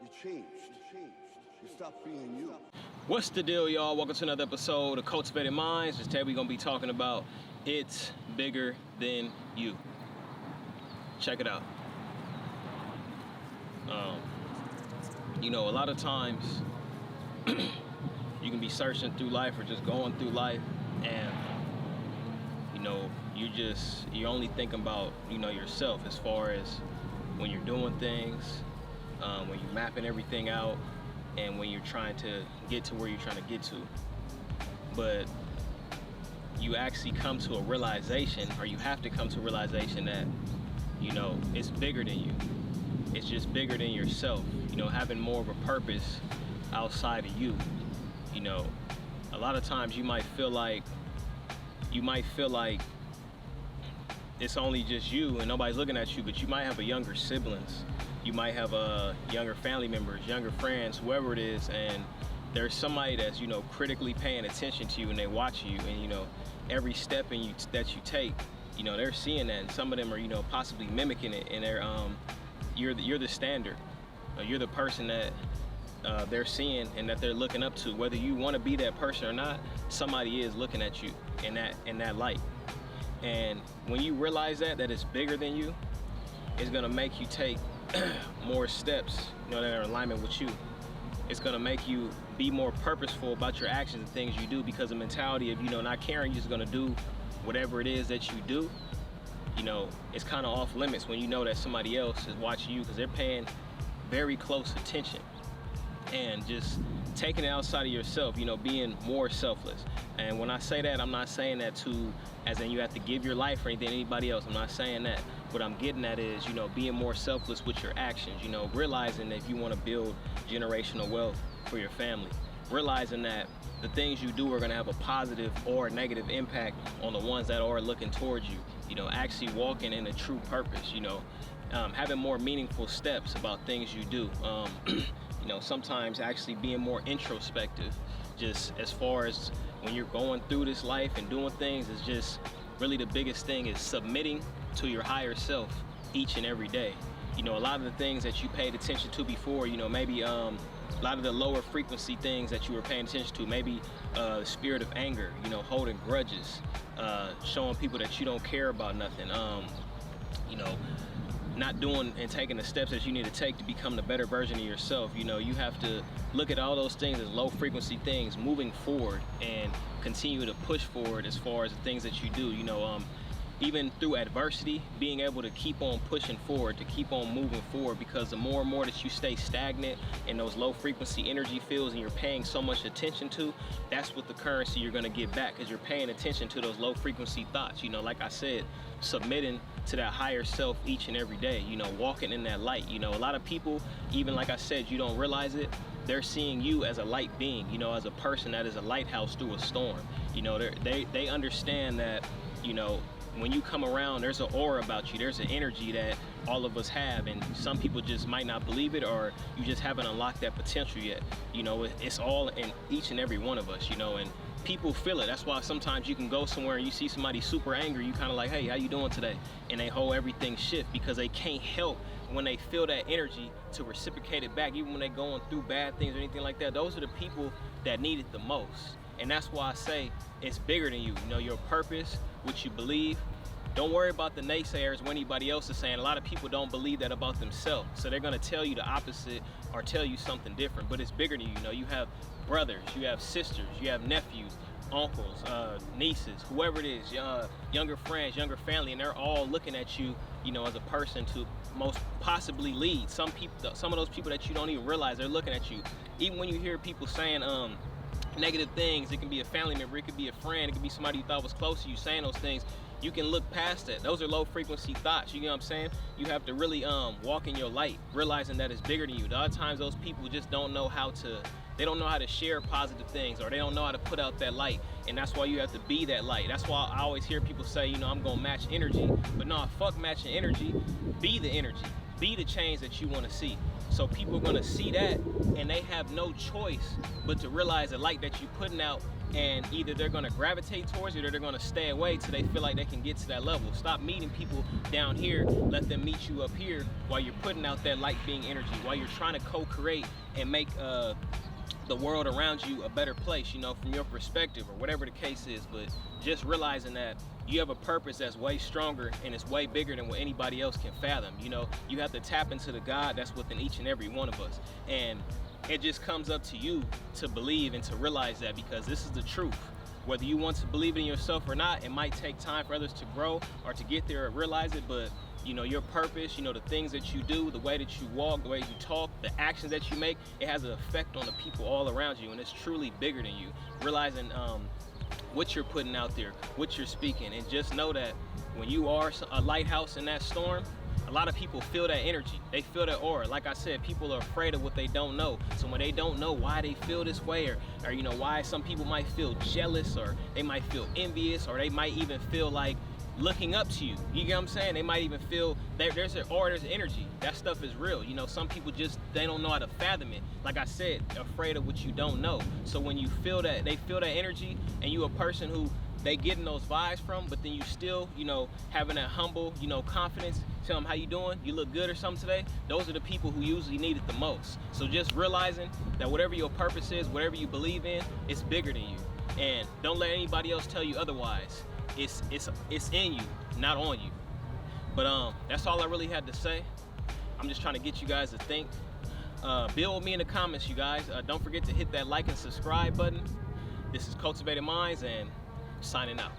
You changed. You stopped being you. What's the deal, y'all? Welcome to another episode of Cultivated Minds. Today we're going to be talking about It's Bigger Than You. Check it out. A lot of times you can be searching through life or just going through life, and you're only thinking about yourself as far as when you're doing things, when you're mapping everything out, and when you're trying to get to where you're trying to get to. But you actually come to a realization, or you have to come to a realization that it's bigger than you. It's just bigger than yourself. Having more of a purpose outside of you. A lot of times you might feel like it's only just you and nobody's looking at you, but you might have a younger siblings, you might have younger family members, younger friends, whoever it is, and there's somebody that's critically paying attention to you, and they watch you, and every step that you take, they're seeing that, and some of them are possibly mimicking it, and they're you're the standard. You're the person that they're seeing and that they're looking up to. Whether you want to be that person or not, somebody is looking at you in that light. And when you realize that it's bigger than you, it's gonna make you take more steps that are in alignment with you. It's gonna make you be more purposeful about your actions and things you do, because the mentality of not caring, you're just gonna do whatever it is that you do, it's kind of off limits when you know that somebody else is watching you, because they're paying very close attention. And just taking it outside of yourself, being more selfless. And when I say that, I'm not saying that as in you have to give your life or anything to anybody else. I'm not saying that. What I'm getting at is, being more selfless with your actions, realizing that if you want to build generational wealth for your family, realizing that the things you do are going to have a positive or negative impact on the ones that are looking towards you, actually walking in a true purpose, having more meaningful steps about things you do. Sometimes actually being more introspective, just as far as when you're going through this life and doing things, is just really the biggest thing is submitting to your higher self each and every day. A lot of the things that you paid attention to before, maybe a lot of the lower frequency things that you were paying attention to, maybe the spirit of anger, holding grudges, showing people that you don't care about nothing, not doing and taking the steps that you need to take to become the better version of yourself. You have to look at all those things as low frequency things, moving forward and continue to push forward as far as the things that you do. Even through adversity, being able to keep on pushing forward, to keep on moving forward, because the more and more that you stay stagnant in those low frequency energy fields and you're paying so much attention to, that's what the currency you're gonna get back, because you're paying attention to those low frequency thoughts. Like I said, submitting to that higher self each and every day, walking in that light. A lot of people, even like I said, you don't realize it, they're seeing you as a light being, as a person that is a lighthouse through a storm. They understand that, when you come around, there's an aura about you, there's an energy that all of us have, and some people just might not believe it, or you just haven't unlocked that potential yet. It's all in each and every one of us, and people feel it. That's why sometimes you can go somewhere and you see somebody super angry, you kind of like, hey, how you doing today? And they hold everything shift, because they can't help when they feel that energy to reciprocate it back, even when they're going through bad things or anything like that. Those are the people that need it the most. And that's why I say it's bigger than you. Your purpose, what you believe. Don't worry about the naysayers, what anybody else is saying. A lot of people don't believe that about themselves, so they're gonna tell you the opposite or tell you something different. But it's bigger than you. You have brothers, you have sisters, you have nephews, uncles, nieces, whoever it is, younger friends, younger family, and they're all looking at you, as a person to most possibly lead. Some of those people that you don't even realize, they're looking at you. Even when you hear people saying negative things, it can be a family member, it could be a friend, it could be somebody you thought was close to you saying those things. You can look past that. Those are low frequency thoughts. You know what I'm saying? You have to really walk in your light, realizing that it's bigger than you. A lot of times those people just don't know how to share positive things, or they don't know how to put out that light. And that's why you have to be that light. That's why I always hear people say, I'm gonna match energy. But no, fuck matching energy. Be the energy. be the change that you want to see. So people are going to see that, and they have no choice but to realize the light that you're putting out, and either they're going to gravitate towards it or they're going to stay away till they feel like they can get to that level. Stop meeting people down here, let them meet you up here while you're putting out that light being energy, while you're trying to co-create and make the world around you a better place, you know, from your perspective or whatever the case is. But just realizing that you have a purpose that's way stronger and it's way bigger than what anybody else can fathom. You know, you have to tap into the God that's within each and every one of us, and it just comes up to you to believe and to realize that, because this is the truth. Whether you want to believe in yourself or not, it might take time for others to grow or to get there or realize it, but you know, your purpose, you know, the things that you do, the way that you walk, the way you talk, the actions that you make, it has an effect on the people all around you, and it's truly bigger than you. Realizing what you're putting out there, what you're speaking, and just know that when you are a lighthouse in that storm, a lot of people feel that energy. They feel that aura. Like I said, people are afraid of what they don't know. So when they don't know why they feel this way, or you know, why some people might feel jealous, or they might feel envious, or they might even feel like looking up to you. You get what I'm saying? They might even feel there's an aura, there's energy. That stuff is real. You know, some people just, they don't know how to fathom it. Like I said, afraid of what you don't know. So when you feel that, they feel that energy, and you a person who they getting those vibes from, but then you still, you know, having that humble, you know, confidence, tell them how you doing, you look good or something today, those are the people who usually need it the most. So just realizing that whatever your purpose is, whatever you believe in, it's bigger than you. And don't let anybody else tell you otherwise. It's in you, not on you. But that's all I really had to say. I'm just trying to get you guys to think. Build with me in the comments, you guys. Don't forget to hit that like and subscribe button. This is Cultivated Minds, and signing out.